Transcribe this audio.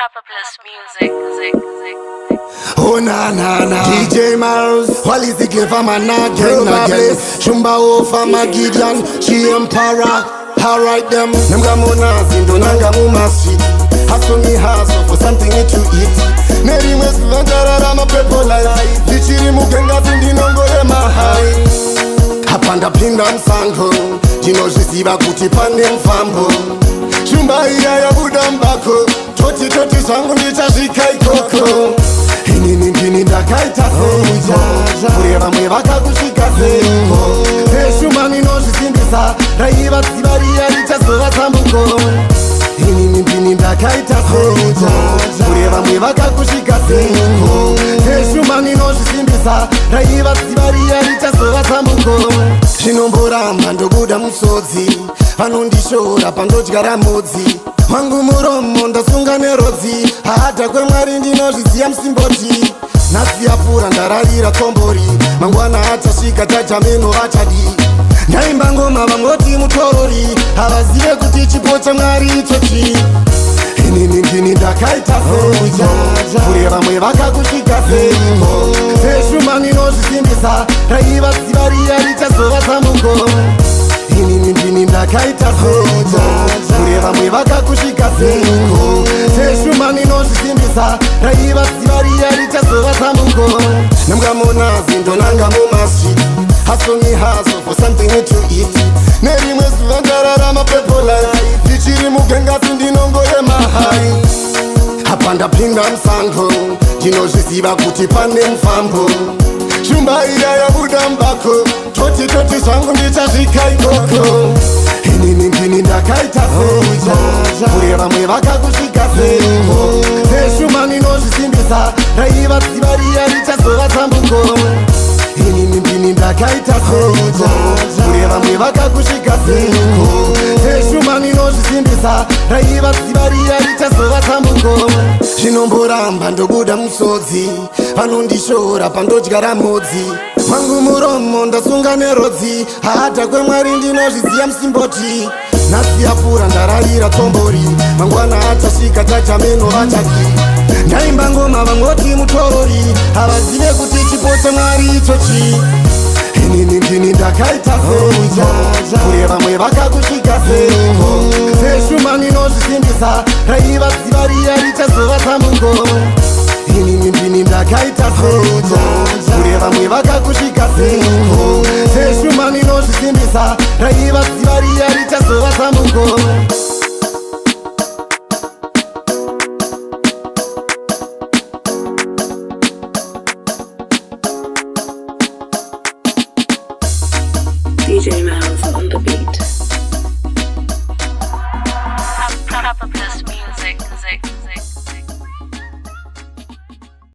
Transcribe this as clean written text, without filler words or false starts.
PropaBless music. Oh na na na, DJ Mars, what is the Cleverman again? PropaBless, Shumba Ofa Magidian, she Empara. Alright them, Namgamona Zindo Nangamu Masjid. Hustle me hustle for something to eat. Neri West Ventara Rama Pepo Life. Vichiri Mugenga Zindi Nongole Mahai. Hapanda Pinda Msango, Jino Jisiba Kuti Pande Mfambo. Shumba iya ya Budambako, Toti Sangu Nita Shikai Koko. Hini Ndakaitasei, Kureva Mwevaka Kushikasei. Shumani no Jisimbisa, Raiva Zibaria Richasowa Sambuko. Hini Ndakaitasei, Kureva Mwevaka Kushikasei. Shumani no Jisimbisa, Raiva Zibaria Richasowa Sambuko. Chinomboramba ndobuda musodzi, vanondishora pandodyara modzi. Mangu muromo ndasunga nerodzi, hata kwemwari ndinozviziya musimboti. Nhasi yapfuura ndararira tombori, mangwana achasvika tajameno vachadi. Ndaimba ngoma vangoti mutorori, havazive kuti chipo chamwari ichochi. Inini ndakaitasei, kure vamwe vakakusvika seiko. Seshumani nozvisimbisa, raiva ziva riya richazova samuko. Inini ndakaitasei, kure vamwe vakakusvika seiko. Seshumani nozvisimbisa, raiva ziva riya richazova samuko. Namgamona zindo nangamu masjid. Hustle me hustle for something to eat. Neri West Ventara Mapepo Life. Vichiri Mugenga Zindi Nongole Mahai. Hapanda Pinda Msango, Jino Jisiba Kuti Pande Mfambo. Shumba iya ya Budambako, Toti Sangu Nita Shikai Koko. Hini Ndakaitasei, Kureva Mwevaka Kushikasei. Shumani no Jisimbisa, Raiva Zibaria Richasowa Sambuko. Inini Ndakaitasei, Kureva Mwevaka Kushikasei. Shumani no Jisimbisa, Raiva Zibaria Richasowa Sambuko. Chinomboramba ndobuda musodzi, vanondishora pandodyara modzi. Mangu muromo ndasunga nerodzi, hata kwemwari ndinozviziya musimboti. Nhasi yapfuura ndararira tombori, mangwana achasvika tajameno vachadi. Ndaimba ngoma vangoti mutorori, havazive kuti chipo chamwari ichochi. Inini ndakaitasei, kure vamwe vakakusvika seiko. Seshumani nozvisimbisa, raiva ziva riya richazova samuko. Inini ndakaitasei, kure vamwe vakakusvika seiko. Seshumani nozvisimbisa, raiva ziva riya richazova samuko. DJ Man.